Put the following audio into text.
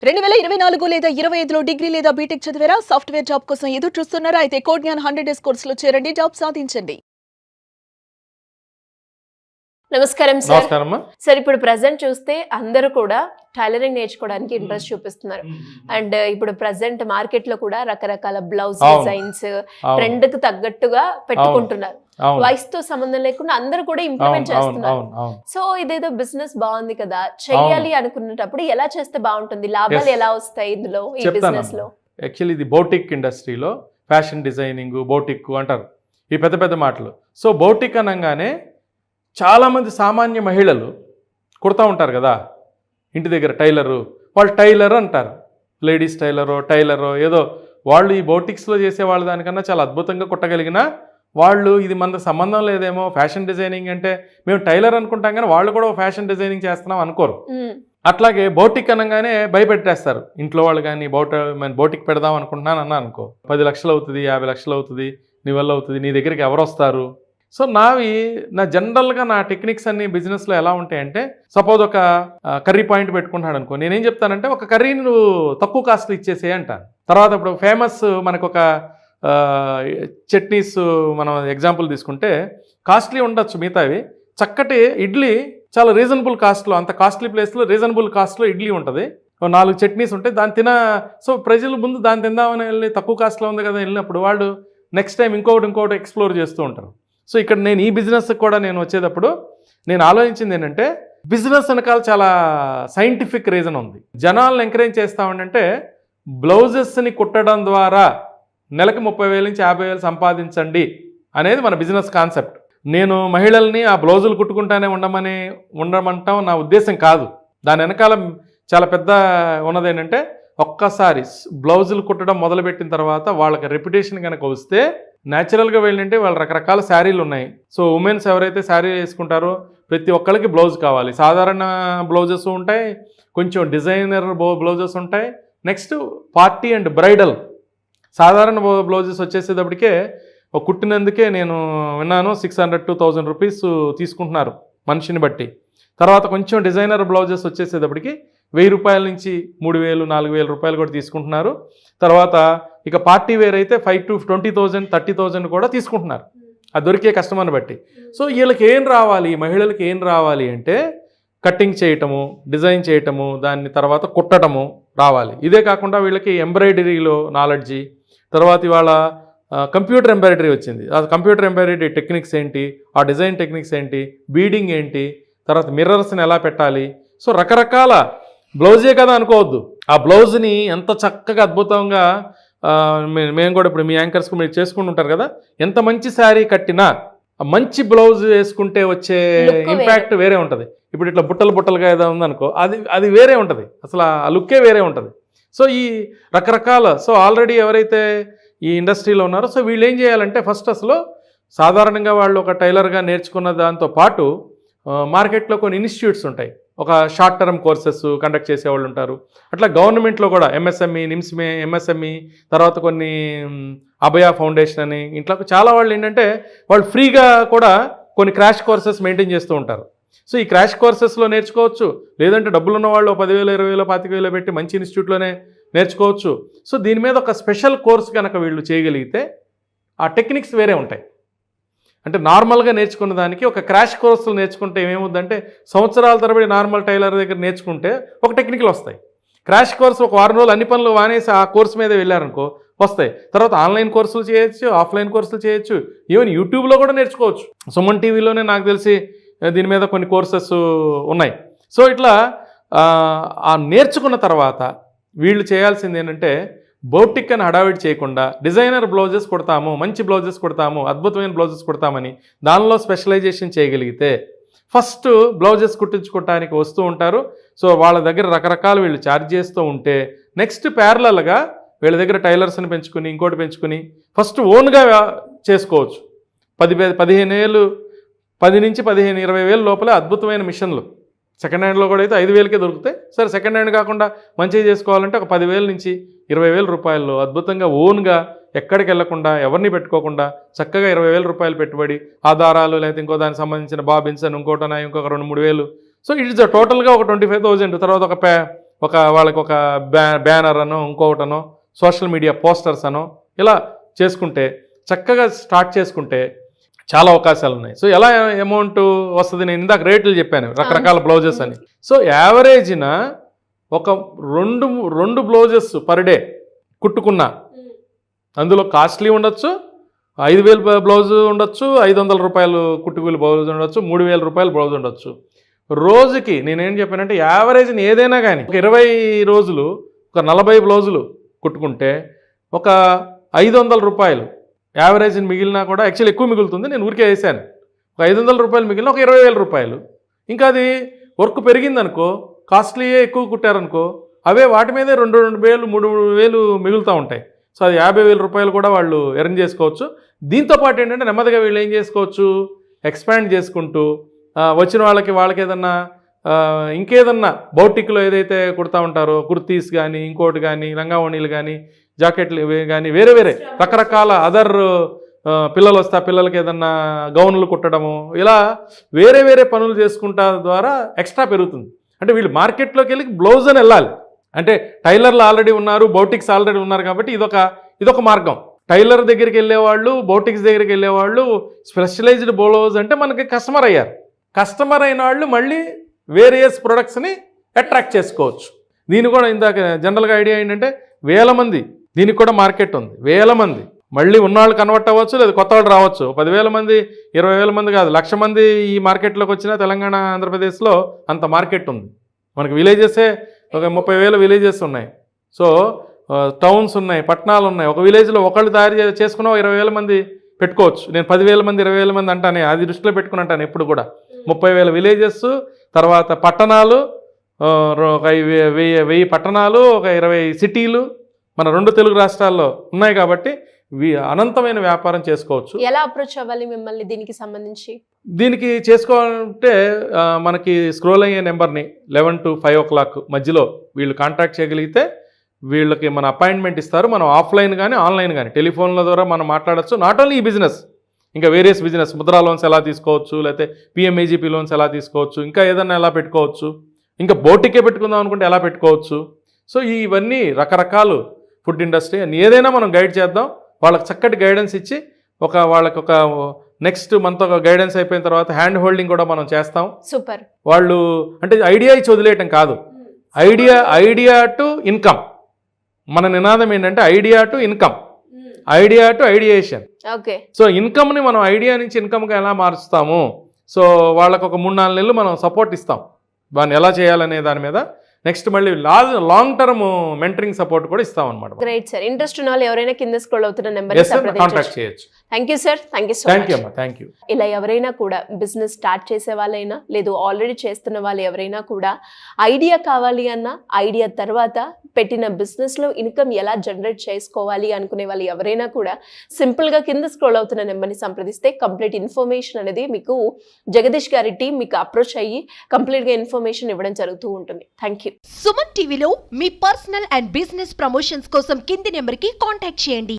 2024 లేదా 25లో డిగ్రీ లేదా బీటెక్ చదివారా? సాఫ్ట్వేర్ జాబ్ కోసం ఎదురు చూస్తున్నారా? అయితే కోడ్ జ్ఞాన్ 100 డేస్ కోర్సులో చేరండి, జాబ్ సాధించండి. నమస్కారం సార్. నమస్కారమ్మా. సార్, ఇప్పుడు ప్రెసెంట్ చూస్తే అందరూ కూడా టైలరింగ్ నేర్చుకోవడానికి ఇంట్రెస్ట్ చూపిస్తున్నారు. అండ్ ఇప్పుడు ప్రెసెంట్ మార్కెట్ లో కూడా రకరకాల బ్లౌజ్ డిజైన్స్ ట్రెండ్ కు తగ్గట్టుగా పెట్టుకుంటున్నారు. వయసు తో సంబంధం లేకుండా అందరూ కూడా ఇంప్లిమెంట్ చేస్తున్నారు. సో ఇదేదో బిజినెస్ బాగుంది కదా, చెయ్యాలి అనుకున్నప్పుడు ఎలా చేస్తే బాగుంటుంది, లాభాలు ఎలా వస్తాయి ఇందులో, ఈ బిజినెస్ లో? యాక్చువల్లీ ఇది బోటిక్ ఇండస్ట్రీలో ఫ్యాషన్ డిజైనింగ్ బోటిక్ అంటారు ఈ పెద్ద పెద్ద మాటలు. సో బోటిక్ అనగానే చాలామంది సామాన్య మహిళలు కుడతా ఉంటారు కదా ఇంటి దగ్గర, టైలరు, వాళ్ళు టైలర్ అంటారు, లేడీస్ టైలరో ఏదో. వాళ్ళు ఈ బోటిక్స్లో చేసే వాళ్ళ దానికన్నా చాలా అద్భుతంగా కుట్టగలిగిన వాళ్ళు, ఇది మనకు సంబంధం లేదేమో, ఫ్యాషన్ డిజైనింగ్ అంటే మేము టైలర్ అనుకుంటాం కానీ వాళ్ళు కూడా ఫ్యాషన్ డిజైనింగ్ చేస్తున్నాం అనుకోరు. అట్లాగే బోటిక్ అనగానే భయపెట్టేస్తారు ఇంట్లో వాళ్ళు. కానీ బోటిక్ పెడదాం అనుకుంటున్నాను అన్నా అనుకో, 10 లక్షలు అవుతుంది, 50 లక్షలు అవుతుంది, నీ వల్ల అవుతుంది, నీ దగ్గరికి ఎవరు వస్తారు? సో నా జనరల్గా నా టెక్నిక్స్ అన్ని బిజినెస్లో ఎలా ఉంటాయంటే, సపోజ్ ఒక కర్రీ పాయింట్ పెట్టుకుంటున్నాడు అనుకో, నేనేం చెప్తానంటే ఒక కర్రీని నువ్వు తక్కువ కాస్ట్లో ఇచ్చేసే అంటాను. తర్వాత ఇప్పుడు ఫేమస్ మనకు ఒక చట్నీస్ మనం ఎగ్జాంపుల్ తీసుకుంటే కాస్ట్లీ ఉండొచ్చు మిగతావి, చక్కటి ఇడ్లీ చాలా రీజనబుల్ కాస్ట్లో, అంత కాస్ట్లీ ప్లేస్లో రీజనబుల్ కాస్ట్లో ఇడ్లీ ఉంటుంది, 4 చట్నీస్ ఉంటాయి, దాన్ని సో ప్రజలు ముందు దాన్ని తిందామని వెళ్ళి తక్కువ కాస్ట్లో ఉంది కదా వెళ్ళినప్పుడు వాళ్ళు నెక్స్ట్ టైం ఇంకొకటి ఎక్స్ప్లోర్ చేస్తూ ఉంటారు. సో ఇక్కడ నేను ఈ బిజినెస్ కూడా నేను వచ్చేటప్పుడు నేను ఆలోచించింది ఏంటంటే, బిజినెస్ వెనకాల చాలా సైంటిఫిక్ రీజన్ ఉంది. జనాలను ఎంకరేజ్ చేస్తామంటే బ్లౌజెస్ని కుట్టడం ద్వారా నెలకు 30,000 నుంచి 50,000 సంపాదించండి అనేది మన బిజినెస్ కాన్సెప్ట్. నేను మహిళల్ని ఆ బ్లౌజులు కుట్టుకుంటానే ఉండమంటాం నా ఉద్దేశం కాదు. దాని వెనకాల చాలా పెద్ద ఉన్నది ఏంటంటే, ఒక్కసారి బ్లౌజులు కుట్టడం మొదలుపెట్టిన తర్వాత వాళ్ళకి రెప్యుటేషన్ కనుక వస్తే న్యాచురల్గా వెళ్ళంటే వాళ్ళ రకరకాల శారీలు ఉన్నాయి. సో ఉమెన్స్ ఎవరైతే శారీ వేసుకుంటారో ప్రతి ఒక్కరికి బ్లౌజ్ కావాలి. సాధారణ బ్లౌజెస్ ఉంటాయి, కొంచెం డిజైనర్ బ్లౌజెస్ ఉంటాయి, నెక్స్ట్ పార్టీ అండ్ బ్రైడల్. సాధారణ బ్లౌజెస్ వచ్చేసేటప్పటికే కుట్టినందుకే నేను విన్నాను 600 to 1000 రూపీస్ తీసుకుంటున్నారు మనిషిని బట్టి. తర్వాత కొంచెం డిజైనర్ బ్లౌజెస్ వచ్చేసేటప్పటికి 1000 రూపాయల నుంచి 3000, 4000 రూపాయలు కూడా తీసుకుంటున్నారు. తర్వాత ఇక పార్టీ వేర్ అయితే 5 to 20,000, 30,000 కూడా తీసుకుంటున్నారు, అది దొరికే కస్టమర్ని బట్టి. సో వీళ్ళకి ఏం రావాలి, మహిళలకి ఏం రావాలి అంటే కట్టింగ్ చేయటము, డిజైన్ చేయటము, దాన్ని తర్వాత కుట్టడము రావాలి. ఇదే కాకుండా వీళ్ళకి ఎంబ్రాయిడరీలో నాలెడ్జి, తర్వాత ఇవాళ కంప్యూటర్ ఎంబ్రాయిడరీ వచ్చింది, ఆ కంప్యూటర్ ఎంబ్రాయిడరీ టెక్నిక్స్ ఏంటి, ఆ డిజైన్ టెక్నిక్స్ ఏంటి, బీడింగ్ ఏంటి, తర్వాత మిర్రర్స్ని ఎలా పెట్టాలి. సో రకరకాల బ్లౌజే కదా అనుకోవద్దు, ఆ బ్లౌజ్ని ఎంత చక్కగా అద్భుతంగా మేము కూడా ఇప్పుడు మీ యాంకర్స్కు మీరు చేసుకుంటూ ఉంటారు కదా, ఎంత మంచి శారీ కట్టినా మంచి బ్లౌజ్ వేసుకుంటే వచ్చే ఇంపాక్ట్ వేరే ఉంటుంది. ఇప్పుడు ఇట్లా బుట్టలుగా ఏదో ఉందనుకో, అది వేరే ఉంటుంది, అసలు ఆ లుక్కే వేరే ఉంటుంది. సో ఈ రకరకాల, సో ఆల్రెడీ ఎవరైతే ఈ ఇండస్ట్రీలో ఉన్నారో, సో వీళ్ళు ఏం చేయాలంటే ఫస్ట్ అసలు సాధారణంగా వాళ్ళు ఒక టైలర్గా నేర్చుకున్న దాంతో పాటు మార్కెట్లో కొన్ని ఇన్స్టిట్యూట్స్ ఉంటాయి, ఒక షార్ట్ టర్మ్ కోర్సెస్ కండక్ట్ చేసేవాళ్ళు ఉంటారు. అట్లా గవర్నమెంట్లో కూడా ఎంఎస్ఎంఈ, నిమ్స్మే ఎంఎస్ఎంఈ, తర్వాత కొన్ని అభయ ఫౌండేషన్ అని, ఇంట్లో చాలా వాళ్ళు ఏంటంటే వాళ్ళు ఫ్రీగా కూడా కొన్ని క్రాష్ కోర్సెస్ మెయింటైన్ చేస్తూ ఉంటారు. సో ఈ క్రాష్ కోర్సెస్లో నేర్చుకోవచ్చు, లేదంటే డబ్బులు ఉన్న వాళ్ళు 10,000, 20,000, 25,000 పెట్టి మంచి ఇన్స్టిట్యూట్లోనే నేర్చుకోవచ్చు. సో దీని మీద ఒక స్పెషల్ కోర్స్ కనుక వీళ్ళు చేయగలిగితే ఆ టెక్నిక్స్ వేరే ఉంటాయి. అంటే నార్మల్గా నేర్చుకున్న దానికి ఒక క్రాష్ కోర్సులు నేర్చుకుంటే ఏమేముందంటే, సంవత్సరాల తరబడి నార్మల్ టైలర్ దగ్గర నేర్చుకుంటే ఒక టెక్నికల్ వస్తాయి. క్రాష్ కోర్సు ఒక 6 రోజులు అన్ని పనులు మానేసి ఆ కోర్సు మీద వెళ్ళారనుకో వస్తాయి. తర్వాత ఆన్లైన్ కోర్సులు చేయొచ్చు, ఆఫ్లైన్ కోర్సులు చేయొచ్చు, ఈవెన్ యూట్యూబ్లో కూడా నేర్చుకోవచ్చు. సుమన్ టీవీలోనే నాకు తెలిసి దీని మీద కొన్ని కోర్సెస్ ఉన్నాయి. సో ఇట్లా ఆ నేర్చుకున్న తర్వాత వీళ్ళు చేయాల్సింది ఏంటంటే, బోటిక్ అని హడావిడి చేయకుండా డిజైనర్ బ్లౌజెస్ కుడతాము, మంచి బ్లౌజెస్ కుడతాము, అద్భుతమైన బ్లౌజెస్ కుడతామని దానిలో స్పెషలైజేషన్ చేయగలిగితే ఫస్ట్ బ్లౌజెస్ కుట్టించుకోవటానికి వస్తూ ఉంటారు. సో వాళ్ళ దగ్గర రకరకాలు వీళ్ళు ఛార్జ్ చేస్తూ ఉంటే నెక్స్ట్ ప్యారలల్గా వీళ్ళ దగ్గర టైలర్స్ని పెంచుకుని ఇంకోటి పెంచుకుని ఫస్ట్ ఓన్గా చేసుకోవచ్చు. 10 నుంచి 15, 20,000 లోపలే అద్భుతమైన మిషన్లు సెకండ్ హ్యాండ్లో కూడా అయితే 5,000కే దొరుకుతాయి. సరే సెకండ్ హ్యాండ్ కాకుండా మంచిగా చేసుకోవాలంటే ఒక 10,000 నుంచి 20,000 రూపాయల్లో అద్భుతంగా ఓన్గా ఎక్కడికి వెళ్లకుండా ఎవరిని పెట్టుకోకుండా చక్కగా 20,000 రూపాయలు పెట్టుబడి, ఆధారాలు లేకపోతే ఇంకో దానికి సంబంధించిన బాబిన్స్ అని ఇంకోటనా ఇంకొక 2-3 వేలు. సో ఇట్స్ టోటల్గా ఒక 25,000. తర్వాత వాళ్ళకి ఒక బ్యానర్ అనో ఇంకొకటనో సోషల్ మీడియా పోస్టర్స్ అనో ఇలా చేసుకుంటే చక్కగా స్టార్ట్ చేసుకుంటే చాలా అవకాశాలు ఉన్నాయి. సో ఎలా అమౌంట్ వస్తుంది, నేను ఇందాక రేట్లు చెప్పాను రకరకాల బ్లౌజెస్ అని. సో యావరేజ్న ఒక రెండు బ్లౌజెస్ పర్ డే కుట్టుకున్నా, అందులో కాస్ట్లీ ఉండొచ్చు, 5,000 బ్లౌజ్ ఉండొచ్చు, 500 రూపాయలు కుట్టుకూలి బ్లౌజ్ ఉండొచ్చు, 3,000 రూపాయలు బ్లౌజ్ ఉండొచ్చు. రోజుకి నేనేం చెప్పానంటే యావరేజ్ని ఏదైనా కానీ ఒక 20 రోజులు ఒక 40 బ్లౌజులు కుట్టుకుంటే ఒక 500 రూపాయలు యావరేజ్ మిగిలినా కూడా యాక్చువల్లీ ఎక్కువ మిగులుతుంది, నేను ఊరికే వేసాను. ఒక 500 రూపాయలు మిగిలిన ఒక 20,000 రూపాయలు. ఇంకా అది వర్క్ పెరిగిందనుకో, కాస్ట్లీయే ఎక్కువ కుట్టారనుకో, అవే వాటి మీదే 2,000 3,000 మిగులుతూ ఉంటాయి. సో అది 50,000 రూపాయలు కూడా వాళ్ళు ఎర్న్ చేసుకోవచ్చు. దీంతోపాటు ఏంటంటే నెమ్మదిగా వీళ్ళు ఏం చేసుకోవచ్చు, ఎక్స్పాండ్ చేసుకుంటూ వచ్చిన వాళ్ళకి ఏదన్నా ఇంకేదన్నా బౌటిక్లో ఏదైతే కుడతా ఉంటారో కుర్తీస్ కానీ ఇంకోటి కానీ లంగావణీలు కానీ జాకెట్లు ఇవి కానీ వేరే రకరకాల అదర్ పిల్లలు వస్తే పిల్లలకి ఏదన్నా గౌన్లు కుట్టడము, ఇలా వేరే పనులు చేసుకుంటా ద్వారా ఎక్స్ట్రా పెరుగుతుంది. అంటే వీళ్ళు మార్కెట్లోకి వెళ్ళి బ్లౌజ్ అని వెళ్ళాలి. అంటే టైలర్లు ఆల్రెడీ ఉన్నారు, బౌటిక్స్ ఆల్రెడీ ఉన్నారు కాబట్టి ఇదొక మార్గం. టైలర్ దగ్గరికి వెళ్ళేవాళ్ళు, బౌటిక్స్ దగ్గరికి వెళ్ళేవాళ్ళు స్పెషలైజ్డ్ బ్లౌజ్ అంటే మనకి కస్టమర్ అయ్యారు. కస్టమర్ అయిన వాళ్ళు మళ్ళీ వేరియస్ ప్రొడక్ట్స్ని అట్రాక్ట్ చేసుకోవచ్చు. దీని కూడా ఇందాక జనరల్గా ఐడియా ఏంటంటే 1,000 మంది దీనికి కూడా మార్కెట్ ఉంది. 1,000 మంది మళ్ళీ ఉన్నవాళ్ళు కన్వర్ట్ అవ్వచ్చు, లేదా కొత్త వాళ్ళు రావచ్చు. 10,000 మంది 20,000 మంది కాదు, 1,00,000 మంది ఈ మార్కెట్లోకి వచ్చినా తెలంగాణ ఆంధ్రప్రదేశ్లో అంత మార్కెట్ ఉంది. మనకి విలేజెసే ఒక 30,000 విలేజెస్ ఉన్నాయి. సో టౌన్స్ ఉన్నాయి, పట్టణాలు ఉన్నాయి. ఒక విలేజ్లో ఒకళ్ళు తయారు చేసుకున్న 20,000 మంది పెట్టుకోవచ్చు. నేను 10,000 మంది 20,000 మంది అంటానే, అది దృష్టిలో పెట్టుకుని అంటాను ఎప్పుడు కూడా. 30,000 విలేజెస్, తర్వాత పట్టణాలు, ఒక 1,000 పట్టణాలు, ఒక 20 సిటీలు మన 2 తెలుగు రాష్ట్రాల్లో ఉన్నాయి. కాబట్టి అనంతమైన వ్యాపారం చేసుకోవచ్చు. ఎలా అప్రోచ్ అవ్వాలి మిమ్మల్ని దీనికి సంబంధించి? దీనికి చేసుకోవాలంటే మనకి స్క్రోల్ అయ్యే నెంబర్ని 11 to 5 o'clock మధ్యలో వీళ్ళు కాంటాక్ట్ చేయగలిగితే వీళ్ళకి మన అపాయింట్మెంట్ ఇస్తారు. మనం ఆఫ్లైన్ కానీ ఆన్లైన్ కానీ టెలిఫోన్ల ద్వారా మనం మాట్లాడచ్చు. నాట్ ఓన్లీ ఈ బిజినెస్, ఇంకా వేరియస్ బిజినెస్, ముద్రా లోన్స్ ఎలా తీసుకోవచ్చు, లేకపోతే పిఎంఏజీపీ లోన్స్ ఎలా తీసుకోవచ్చు, ఇంకా ఏదన్నా ఎలా పెట్టుకోవచ్చు, ఇంకా బోటికే పెట్టుకుందాం అనుకుంటే ఎలా పెట్టుకోవచ్చు. సో ఇవన్నీ రకరకాలు ఫుడ్ ఇండస్ట్రీ ఏదైనా మనం గైడ్ చేద్దాం. వాళ్ళకి చక్కటి గైడెన్స్ ఇచ్చి వాళ్ళకి ఒక నెక్స్ట్ మంత్ ఒక గైడెన్స్ అయిపోయిన తర్వాత హ్యాండ్ హోల్డింగ్ కూడా మనం చేస్తాం. సూపర్. వాళ్ళు అంటే ఐడియా ఇచ్చి వదిలేయటం కాదు, ఐడియా టు ఇన్కమ్. మన నినాదం ఏంటంటే idea to income, idea to ideation. Okay. So ఇన్కమ్ని మనం ఐడియా నుంచి ఇన్కమ్గా ఎలా మారుస్తాము, సో వాళ్ళకు ఒక 3-4 నెలలు మనం సపోర్ట్ ఇస్తాం దాన్ని ఎలా చేయాలనే దాని మీద. నెక్స్ట్ మళ్ళీ లాంగ్ టర్మ్ మెంటరింగ్ సపోర్ట్ కూడా ఇస్తాం అనమాట. Great sir. ఇంట్రెస్ట్ ఉన్న వాళ్ళు ఎవరైనా కింద స్క్రోల్ అవుతున్న నెంబర్ కాంటాక్ట్ చేయొచ్చు. Thank you sir. Thank you so much. Thank you. ఇలా ఎవరైనా కూడా బిజినెస్ స్టార్ట్ చేసే వాళ్ళైనా లేదు ఆల్రెడీ చేస్తున్న వాళ్ళు ఎవరైనా కూడా ఐడియా కావాలి అన్న, ఐడియా తర్వాత పెట్టిన బిజినెస్లో ఇన్కమ్ ఎలా జనరేట్ చేసుకోవాలి అనుకునే వాళ్ళు ఎవరైనా కూడా సింపుల్గా కింద స్క్రోల్ అవుతున్న నెంబర్ని సంప్రదిస్తే కంప్లీట్ ఇన్ఫర్మేషన్ అనేది మీకు జగదీష్ గారి టీం మీకు అప్రోచ్ అయ్యి కంప్లీట్గా ఇన్ఫర్మేషన్ ఇవ్వడం జరుగుతూ ఉంటుంది. Thank you. సుమన్ టీవీలో మీ పర్సనల్ అండ్ బిజినెస్ ప్రమోషన్స్ కోసం కింది నెంబర్కి కాంటాక్ట్ చేయండి.